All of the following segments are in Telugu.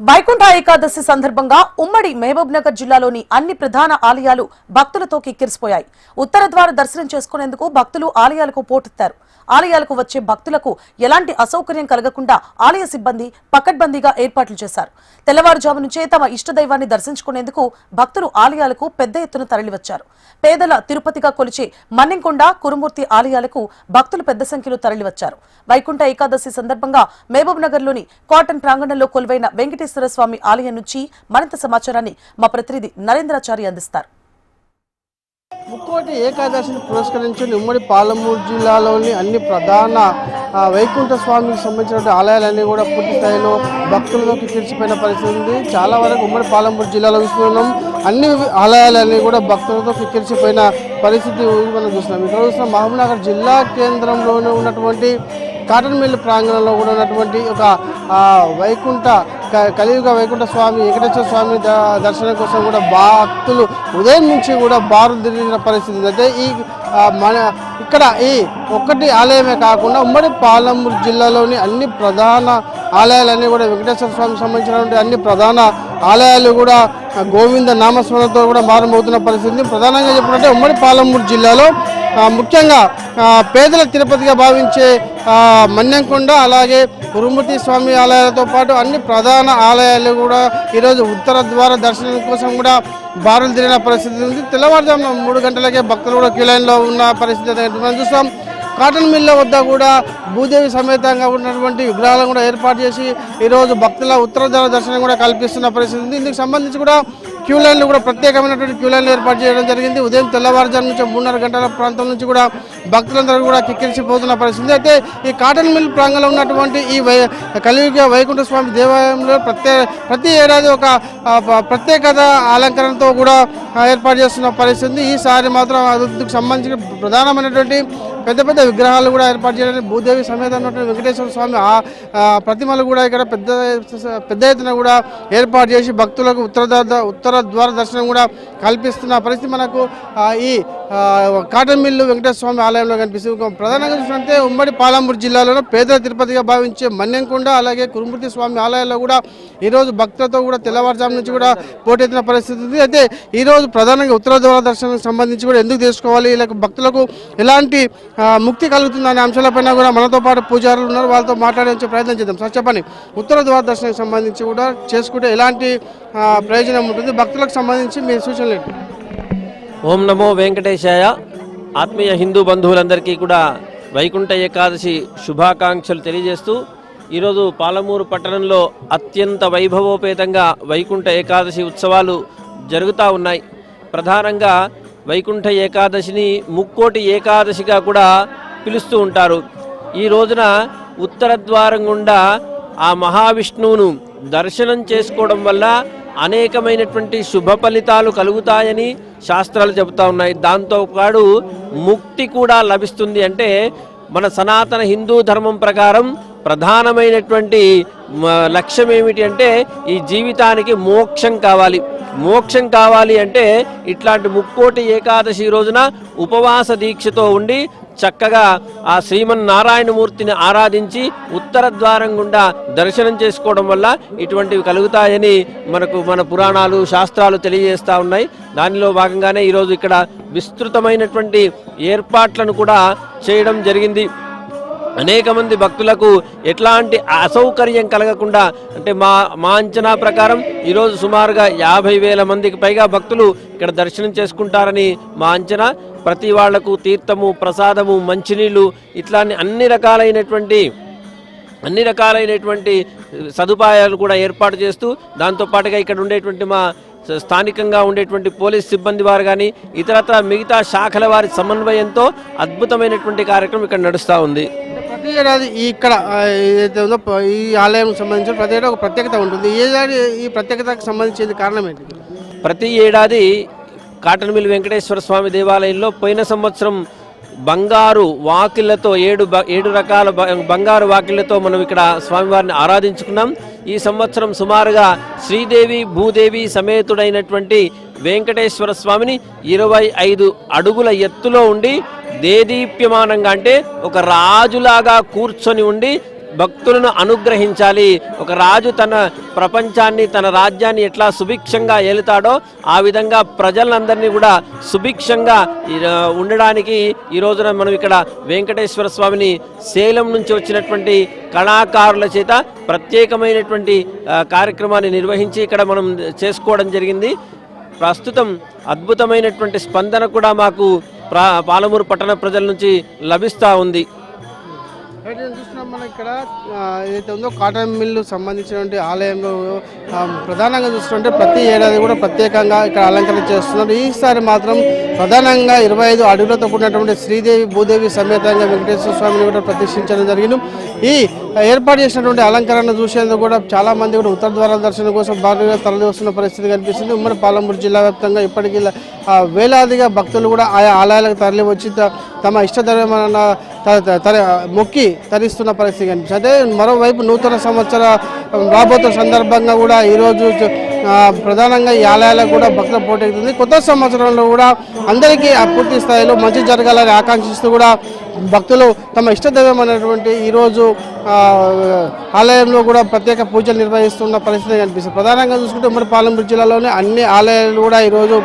వైకుంఠ ఏకాదశి సందర్భంగా ఉమ్మడి మహబూబ్నగర్ జిల్లాలోని అన్ని ప్రధాన ఆలయాలు భక్తులతో కిక్కిరిసిపోయాయి. ఉత్తర ద్వార దర్శనం చేసుకునేందుకు భక్తులు ఆలయాలకు పోటెత్తారు. ఆలయాలకు వచ్చే భక్తులకు ఎలాంటి అసౌకర్యం కలగకుండా ఆలయ సిబ్బంది పకడ్బందీగా ఏర్పాట్లు చేశారు. తెల్లవారుజాము నుంచే తమ ఇష్టదైవాన్ని దర్శించుకునేందుకు భక్తులు ఆలయాలకు పెద్ద ఎత్తున తరలివచ్చారు. పేదల తిరుపతిగా కొలిచే మన్నెంకొండ, కురుమూర్తి ఆలయాలకు భక్తులు పెద్ద సంఖ్యలో తరలివచ్చారు. వైకుంఠ ఏకాదశి సందర్భంగా మహబూబ్నగర్లోని కాటన్ ప్రాంగణంలో కొలువైన వెంకటేశ్వర స్వామి ఆలయం నుంచి మరింత సమాచారాన్ని మా ప్రతినిధి నరేంద్రాచారి అందిస్తారు. ముక్కోటి ఏకాదశిని పురస్కరించుకుని ఉమ్మడి పాలమూరు జిల్లాలోని అన్ని ప్రధాన వైకుంఠ స్వామికి సంబంధించిన ఆలయాలన్నీ కూడా పూర్తి స్థాయిలో భక్తులతో కిక్కిరిసిపోయిన పరిస్థితి ఉంది. చాలా వరకు ఉమ్మడి పాలమూరు జిల్లాలో చూస్తున్నాం. అన్ని ఆలయాలన్నీ కూడా భక్తులతో కిక్కిరిసిపోయిన పరిస్థితి మనం చూస్తున్నాం. ఇక్కడ చూస్తున్నాం మహబూబ్నగర్ జిల్లా కేంద్రంలోనే ఉన్నటువంటి కాటన్ మిల్ ప్రాంగణంలో కూడా ఉన్నటువంటి ఒక వైకుంఠ కలియుగ వైకుంఠ స్వామి వెంకటేశ్వర స్వామి దర్శనం కోసం కూడా భక్తులు ఉదయం నుంచి కూడా బారులు తిరిగిన పరిస్థితి. అయితే ఈ ఇక్కడ ఈ ఒక్కటి ఆలయమే కాకుండా ఉమ్మడి పాలమూరు జిల్లాలోని అన్ని ప్రధాన ఆలయాలన్నీ కూడా వెంకటేశ్వర స్వామికి సంబంధించినటువంటి అన్ని ప్రధాన ఆలయాలు కూడా గోవింద నామస్మరణతో కూడా మారుమవుతున్న పరిస్థితి. ప్రధానంగా చెప్పినట్టే ఉమ్మడి పాలమూరు జిల్లాలో ముఖ్యంగా పేదల తిరుపతిగా భావించే మన్నెంకొండ, అలాగే కురుమూర్తి స్వామి ఆలయాలతో పాటు అన్ని ప్రధాన ఆలయాలు కూడా ఈరోజు ఉత్తర ద్వార దర్శనం కోసం కూడా బారులు తిరిగిన పరిస్థితి ఉంది. తెల్లవారుజామున 3 గంటలకే భక్తులు కూడా క్యూ లైన్లో ఉన్న పరిస్థితి మనం చూస్తాం. కాటన్ మిల్ల వద్ద కూడా భూదేవి సమేతంగా ఉన్నటువంటి విగ్రహాలను కూడా ఏర్పాటు చేసి ఈరోజు భక్తుల ఉత్తర ద్వార దర్శనం కూడా కల్పిస్తున్న పరిస్థితి ఉంది. ఇందుకు సంబంధించి కూడా క్యూ లైన్లు కూడా ప్రత్యేకమైనటువంటి క్యూ లైన్లు ఏర్పాటు చేయడం జరిగింది. ఉదయం తెల్లవారుజాము నుంచి 3:30 గంటల ప్రాంతం నుంచి కూడా భక్తులందరూ కూడా కిక్కిరిసిపోతున్న పరిస్థితి. అయితే ఈ కాటన్ మిల్ ప్రాంగణంలో ఉన్నటువంటి ఈ కలియుగ వైకుంఠ స్వామి దేవాలయంలో ప్రతి ఏడాది ఒక ప్రత్యేకత అలంకరణతో కూడా ఏర్పాటు చేస్తున్న పరిస్థితి. ఈసారి మాత్రం అభివృద్ధికి సంబంధించిన ప్రధానమైనటువంటి పెద్ద పెద్ద విగ్రహాలు కూడా ఏర్పాటు చేయడానికి భూదేవి సమేతంగా వెంకటేశ్వర స్వామి ప్రతిమలు కూడా ఇక్కడ పెద్ద ఎత్తున కూడా ఏర్పాటు చేసి భక్తులకు ఉత్తర ద్వార దర్శనం కూడా కల్పిస్తున్న పరిస్థితి మనకు ఈ కాటన్ మిల్లు వెంకటేశ్వర స్వామి ఆలయంలో కనిపిస్తుంది. ప్రధానంగా చూసినట్టే ఉమ్మడి పాలమూరు జిల్లాలో పేదల తిరుపతిగా భావించే మన్నెంకొండ, అలాగే కురుమూర్తి స్వామి ఆలయాల్లో కూడా ఈరోజు భక్తులతో కూడా తెల్లవారుజాము నుంచి కూడా పోటెత్తిన పరిస్థితి ఉంది. అయితే ఈరోజు ప్రధానంగా ఉత్తర ద్వార దర్శనానికి సంబంధించి కూడా ఎందుకు తీసుకోవాలి, ఇలా భక్తులకు ఎలాంటి ముక్తి కలుగుతుందనే అంశాలపైన కూడా మనతో పాటు పూజారులు ఉన్నారు, వాళ్ళతో మాట్లాడే ప్రయత్నం చేద్దాం. సార్ చెప్పండి, ఉత్తర ద్వార దర్శనానికి సంబంధించి కూడా చేసుకుంటే ఎలాంటి ప్రయోజనం ఉంటుంది, భక్తులకు సంబంధించి మీ సూచనలు ఏంటి? ఓం నమో వెంకటేశాయ. ఆత్మీయ హిందూ బంధువులందరికీ కూడా వైకుంఠ ఏకాదశి శుభాకాంక్షలు తెలియజేస్తూ ఈరోజు పాలమూరు పట్టణంలో అత్యంత వైభవోపేతంగా వైకుంఠ ఏకాదశి ఉత్సవాలు జరుగుతూ ఉన్నాయి. ప్రధానంగా వైకుంఠ ఏకాదశిని ముక్కోటి ఏకాదశిగా కూడా పిలుస్తూ ఉంటారు. ఈ రోజున ఉత్తర ద్వారం గుండా ఆ మహావిష్ణువును దర్శనం చేసుకోవడం వల్ల అనేకమైనటువంటి శుభ ఫలితాలు కలుగుతాయని శాస్త్రాలు చెబుతూ ఉన్నాయి. దాంతోపాటు ముక్తి కూడా లభిస్తుంది. అంటే మన సనాతన హిందూ ధర్మం ప్రకారం ప్రధానమైనటువంటి లక్ష్యం ఏమిటి అంటే ఈ జీవితానికి మోక్షం కావాలి. మోక్షం కావాలి అంటే ఇట్లాంటి ముక్కోటి ఏకాదశి రోజున ఉపవాస దీక్షతో ఉండి చక్కగా ఆ శ్రీమన్నారాయణమూర్తిని ఆరాధించి ఉత్తర ద్వారం గుండా దర్శనం చేసుకోవడం వల్ల ఇటువంటివి కలుగుతాయని మన పురాణాలు శాస్త్రాలు తెలియజేస్తూ ఉన్నాయి. దానిలో భాగంగానే ఈరోజు ఇక్కడ విస్తృతమైనటువంటి ఏర్పాట్లను కూడా చేయడం జరిగింది. అనేక మంది భక్తులకు ఎట్లాంటి అసౌకర్యం కలగకుండా, అంటే మా అంచనా ప్రకారం ఈరోజు సుమారుగా 50,000 మందికి పైగా భక్తులు ఇక్కడ దర్శనం చేసుకుంటారని మా అంచనా. ప్రతి వాళ్లకు తీర్థము, ప్రసాదము, మంచినీళ్ళు ఇట్లాంటి అన్ని రకాలైనటువంటి సదుపాయాలు కూడా ఏర్పాటు చేస్తూ దాంతోపాటుగా ఇక్కడ ఉండేటువంటి మా స్థానికంగా ఉండేటువంటి పోలీస్ సిబ్బంది వారు కానీ ఇతరత్ర మిగతా శాఖల వారి సమన్వయంతో అద్భుతమైనటువంటి కార్యక్రమం ఇక్కడ నడుస్తూ ఉంది. ప్రతి ఏడాది ఇక్కడ ఏదైతే ఉందో ఈ ఆలయం సంబంధించిన ప్రతి ఏడాది ఒక ప్రత్యేకత ఉంటుంది. ఈ ప్రత్యేకతకు సంబంధించింది కారణం ఏంటి? ప్రతి ఏడాది కాటన్ మిల్ వెంకటేశ్వర స్వామి దేవాలయంలో పోయిన సంవత్సరం బంగారు వాకిళ్లతో 7 రకాల బంగారు వాకిళ్లతో మనం ఇక్కడ స్వామివారిని ఆరాధించుకున్నాం. ఈ సంవత్సరం సుమారుగా శ్రీదేవి భూదేవి సమేతుడైనటువంటి వెంకటేశ్వర స్వామిని 25 అడుగుల ఎత్తులో ఉండి దేదీప్యమానంగా, అంటే ఒక రాజులాగా కూర్చొని ఉండి భక్తులను అనుగ్రహించాలి. ఒక రాజు తన ప్రపంచాన్ని తన రాజ్యాన్ని ఎట్లా సుభిక్షంగా ఏలుతాడో ఆ విధంగా ప్రజలందరినీ కూడా సుభిక్షంగా ఉండడానికి ఈ రోజున మనం ఇక్కడ వెంకటేశ్వర స్వామిని సేలం నుంచి వచ్చినటువంటి కళాకారుల చేత ప్రత్యేకమైనటువంటి కార్యక్రమాన్ని నిర్వహించి ఇక్కడ మనం చేసుకోవడం జరిగింది. ప్రస్తుతం అద్భుతమైనటువంటి స్పందన కూడా మాకు పాలమూరు పట్టణ ప్రజల నుంచి లభిస్తూ ఉంది. చూస్తున్నాం మనం ఇక్కడ ఏదైతే ఉందో కాటన్ మిల్లు సంబంధించినటువంటి ఆలయంలో ప్రధానంగా చూస్తుంటే ప్రతి ఏడాది కూడా ప్రత్యేకంగా ఇక్కడ అలంకరణ చేస్తున్నారు. ఈసారి మాత్రం ప్రధానంగా 25 అడుగులతో కూడినటువంటి శ్రీదేవి భూదేవి సమేతంగా వెంకటేశ్వర స్వామిని కూడా ప్రతిష్ఠించడం జరిగింది. ఈ ఏర్పాటు చేసినటువంటి అలంకరణ చూసేందుకు కూడా చాలా మంది కూడా ఉత్తర ద్వారాల దర్శనం కోసం భారీగా తరలి వస్తున్న పరిస్థితి కనిపిస్తుంది. ఉమ్మడి పాలమూరు జిల్లా వ్యాప్తంగా ఇప్పటికీ వేలాదిగా భక్తులు కూడా ఆయా ఆలయాలకు తరలి వచ్చి తమ ఇష్టదైవమైన మొక్కి తరిస్తున్న పరిస్థితి కనిపిస్తుంది. అదే మరోవైపు నూతన సంవత్సర రాబోతున్న సందర్భంగా కూడా ఈరోజు ప్రధానంగా ఈ ఆలయాలకు కూడా భక్తుల పోటెక్కుతుంది. కొత్త సంవత్సరంలో కూడా అందరికీ పూర్తి స్థాయిలో మంచి జరగాలని ఆకాంక్షిస్తూ కూడా భక్తులు తమ ఇష్టదైవం అనేటువంటి ఈరోజు ఆలయంలో కూడా ప్రత్యేక పూజలు నిర్వహిస్తున్న పరిస్థితి కనిపిస్తుంది. ప్రధానంగా చూసుకుంటే ఉమ్మడి పాలమూరు జిల్లాలోని అన్ని ఆలయాలు కూడా ఈరోజు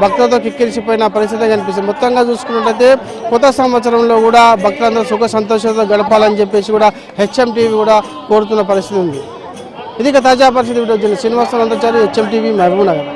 భక్తులతో కిక్కిరిసిపోయిన పరిస్థితి కనిపిస్తుంది. మొత్తంగా చూసుకున్నట్లయితే కొత్త సంవత్సరంలో కూడా భక్తులందరూ సుఖ సంతోషాలతో గడపాలని చెప్పేసి కూడా హెచ్ఎం టీవీ కూడా కోరుతున్న పరిస్థితి ఉంది. ఇది తాజా పరిస్థితి video Srinivasarao Anthachari, HM TV, Mahabub Nagar.